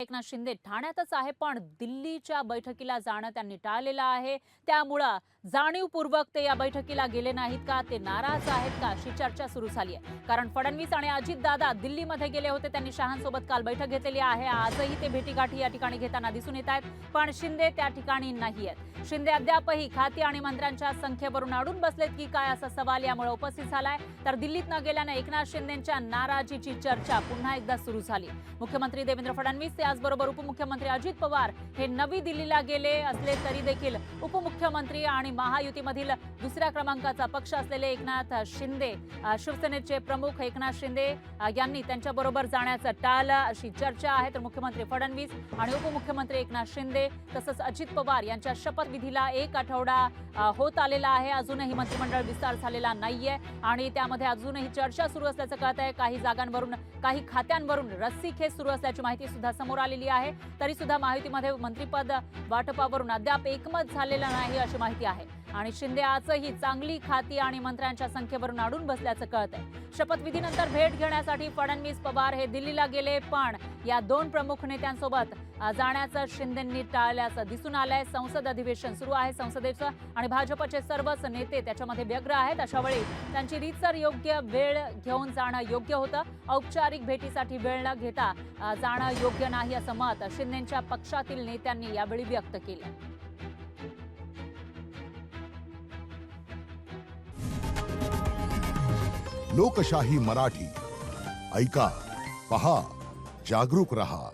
एकनाथ शिंदे ठाण्यातच आहे, पण दिल्लीच्या बैठकीला जाणं त्यांनी टाळलेलं आहे. त्यामुळं जाणीवपूर्वक ते या बैठकीला गेले नाहीत का, ते नाराज आहेत का, अशी चर्चा सुरू झाली आहे. कारण फडणवीस आणि अजितदादा दिल्लीमध्ये गेले होते, त्यांनी शहांसोबत काल बैठक घेतलेली आहे. आजही ते भेटीगाठी या ठिकाणी घेताना दिसून येत आहेत, पण शिंदे त्या ठिकाणी नाही आहेत. शिंदे अद्यापही खाती आणि मंत्र्यांच्या संख्येवरून अडून बसलेत की काय, असा सवाल यामुळे उपस्थित झालाय. तर दिल्लीत न गेल्याने एकनाथ शिंदेंच्या नाराजीची चर्चा पुन्हा एकदा सुरू झाली. मुख्यमंत्री देवेंद्र फडणवीस, त्याचबरोबर उपमुख्यमंत्री अजित पवार हे नवी दिल्लीला गेले असले तरी देखील उपमुख्यमंत्री आणि महायुतीमधील दुसऱ्या क्रमांकाचा पक्ष असलेले एकनाथ शिंदे, शिवसेनेचे प्रमुख एकनाथ शिंदे यांनी त्यांच्याबरोबर जाण्याचं टाळलं, अशी चर्चा आहे. तर मुख्यमंत्री फडणवीस आणि उपमुख्यमंत्री एकनाथ शिंदे तसंच अजित पवार यांच्या शपथविधीला एक आठवडा होत आलेला आहे. अजूनही मंत्रिमंडळ विस्तार झालेला नाहीये आणि त्यामध्ये अजूनही चर्चा सुरू असल्याचं कळत आहे. काही जागांवरून, काही खात्यांवरून रस्सीखेच सुरू असल्याची माहिती सुद्धा समोर आलेली आहे. तरी सुद्धा महायुतीमध्ये मंत्रिपद वाटपावरून अद्याप एकमत झालेलं नाही, अशी माहिती आहे. आणि शिंदे आजही चांगली खाती आणि मंत्र्यांच्या संख्येवरून अडून बसल्याचं कळत आहे. शपथविधीनंतर भेट घेण्यासाठी फडणवीस पवार हे दिल्लीला गेले, पण या दोन प्रमुख नेत्यांसोबत जाण्याचं शिंदेंनी टाळल्याचं दिसून आलंय. संसद अधिवेशन सुरू आहे संसदेचं आणि भाजपचे सर्वच नेते त्याच्यामध्ये व्यग्र आहेत. अशा वेळी त्यांची रीतसर योग्य वेळ घेऊन जाणं योग्य होतं. औपचारिक भेटीसाठी वेळ न घेता जाणं योग्य नाही, असं मत शिंदेंच्या पक्षातील नेत्यांनी यावेळी व्यक्त केलं. लोकशाही मराठी ऐका, पहा, जागरूक रहा.